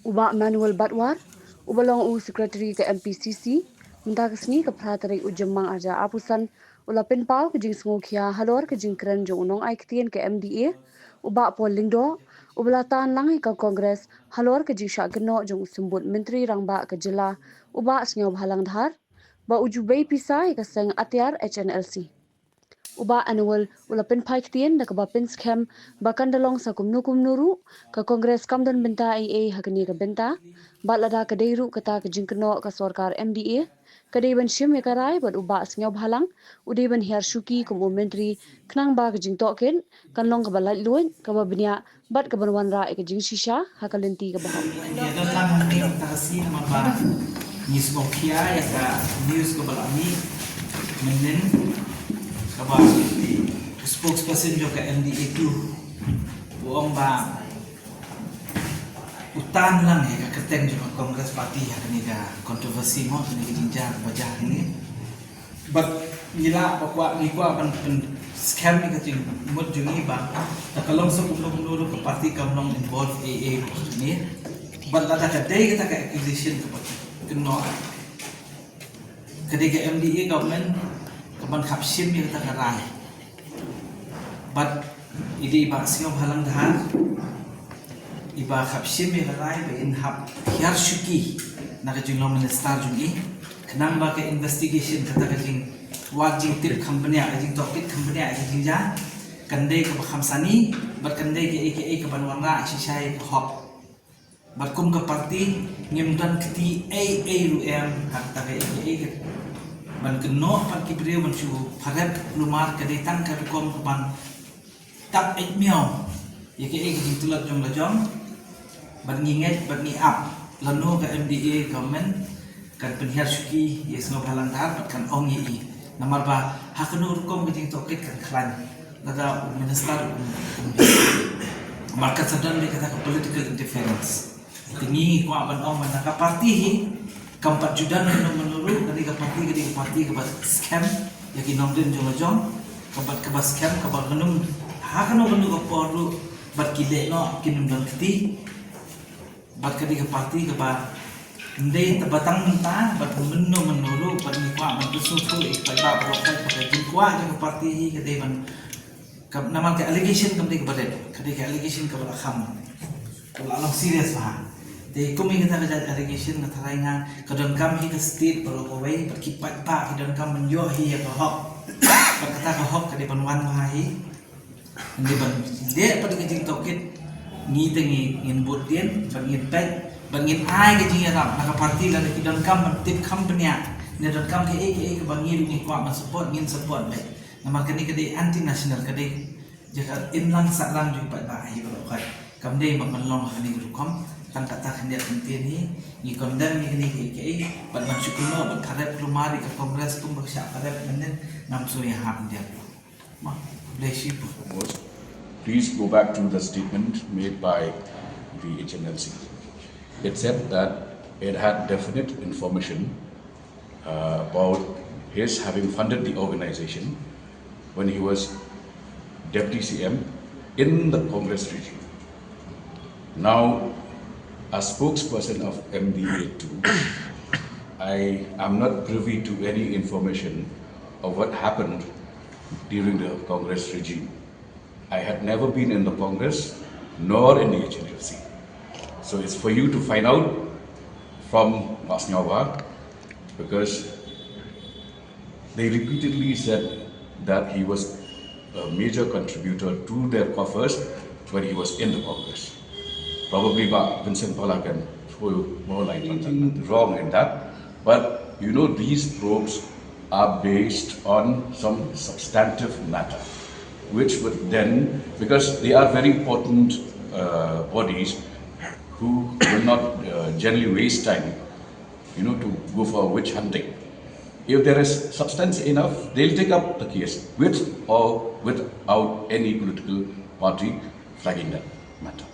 Uba Manuel Batwar, ubalong Secretary ke MPCC, minta kesni ke Pratari Ujemang aja apusan ulapin pau ke jing sengokia halor ke jing keren jong unong aiktien ke MDA, uba Paul Lindo, ubalatan langi ke Kongres halor ke jing syak geno jong sembut Menteri Rangba ke Jela, uba sengaw halang dhar, ba ujubei pisai ke seng atiar HNLC. Uba annual ulapin paiktien da kabapin scam bakan dalong sa kumnuru ke Kongres Kamdan Benta AA hakni ke Benta balada ke deiru kata ke jingkeno ke sorkar MDA kadai ban shim ya karai bad uba sengaw bhalang udai ban hiar syuki kum menteri kenang ba ke jing token kan long ke balat luin ke babnya bad ke banwan ra ke jing shisha hakalenti ke bahok. Dia datang dari Tasik sama news Nokia ya ka news ko balami menen kaba spokesperson jo ka MDA tu buong ba utan lang ya ka keteng jo Kongres Parti ya kani ka kontroversi mo kani jinja bajah ini but nila pakwa ni kwa ban scam ni kating mud jungi ba takalong sa kuno ka parti kamnong involved AA ni but lada ka day ka acquisition ka kuno kadai ka MDA government kaban kapsim ni ka karai but idi ba singaw halang dahan iba kapsim ni karai ba in hab hiar syuki na ka jinglo minister jungi kenang ba ka investigation kata ka jing wajing tip company a jing tokit company a jing ja kandai ka khamsani bat kandai ke AKA ka banwara shisai ka hop bat kum ka parti ngimdan kti AAUM kata ka AKA ka ban keno pat kibreu ban shu pharep lumar ka dei tang ka kom ban tak miao AKA ka jing tulat jong la jong ban nginget ban ni up lanu ka MDA government kan penhiar syuki yes no halang tar kan ong yi namar ba haknu rukom ke jing tokit kan klan lada minister markat sadan de kata political interference tingi ko aban ong man ka parti hi kampat judan no menuru dari ka parti ke scam ya ki nomden jong jong kampat ke scam ka ba gnum haknu gnum ko poru bat kile no kinum dan kti bat ka parti ke ba ndai tabatang menta bat menno menuru bat ni kwa man tusufu ikai ba profile ka jin kwa jang parti hi ka dei man ka nama ka allegation kam dei ka badet ka dei ka allegation ka bala kham ka bala serious ba dei kumi ka ta allegation ka tharai nga ka don kam hi ka state baro ko wei bat ki pat pa ki don kam yo hi ya ka hok bat kata ka hok ka dei ban wan ma hi ndai ban de pat ka jing tokit ni tengi ngin botien ban ngin pet bangin ai ke jinga ram naka parti la ki don kam tip company ne don kam ke AKA ke bangin ni kwa ma support ngin support be nama kani ke de anti national ke de jaka inlang saklang ju pat ba hi ba khat kam de mak manlong kani ru kom tan kata khan dia pentin ni condemn ni kani ke AKA pat ma chukuno ba kharep lumari ke Kongres tum ba sya kharep menen nam so ya ham dia ma bless you. Please go back to the statement made by the HNLC. It said that it had definite information about his having funded the organization when he was Deputy CM in the Congress regime. Now, as spokesperson of MDA2, I am not privy to any information of what happened during the Congress regime. I had never been in the Congress nor in the HNLC. So it's for you to find out from Mas Nyawa, because they repeatedly said that he was a major contributor to their coffers when he was in the Congress. Probably Vincent Pala can throw more light on that. Wrong in that. But you know, these probes are based on some substantive matter, which would then, because they are very important bodies who will not generally waste time, to go for witch hunting. If there is substance enough, they'll take up the case with or without any political party flagging that matter.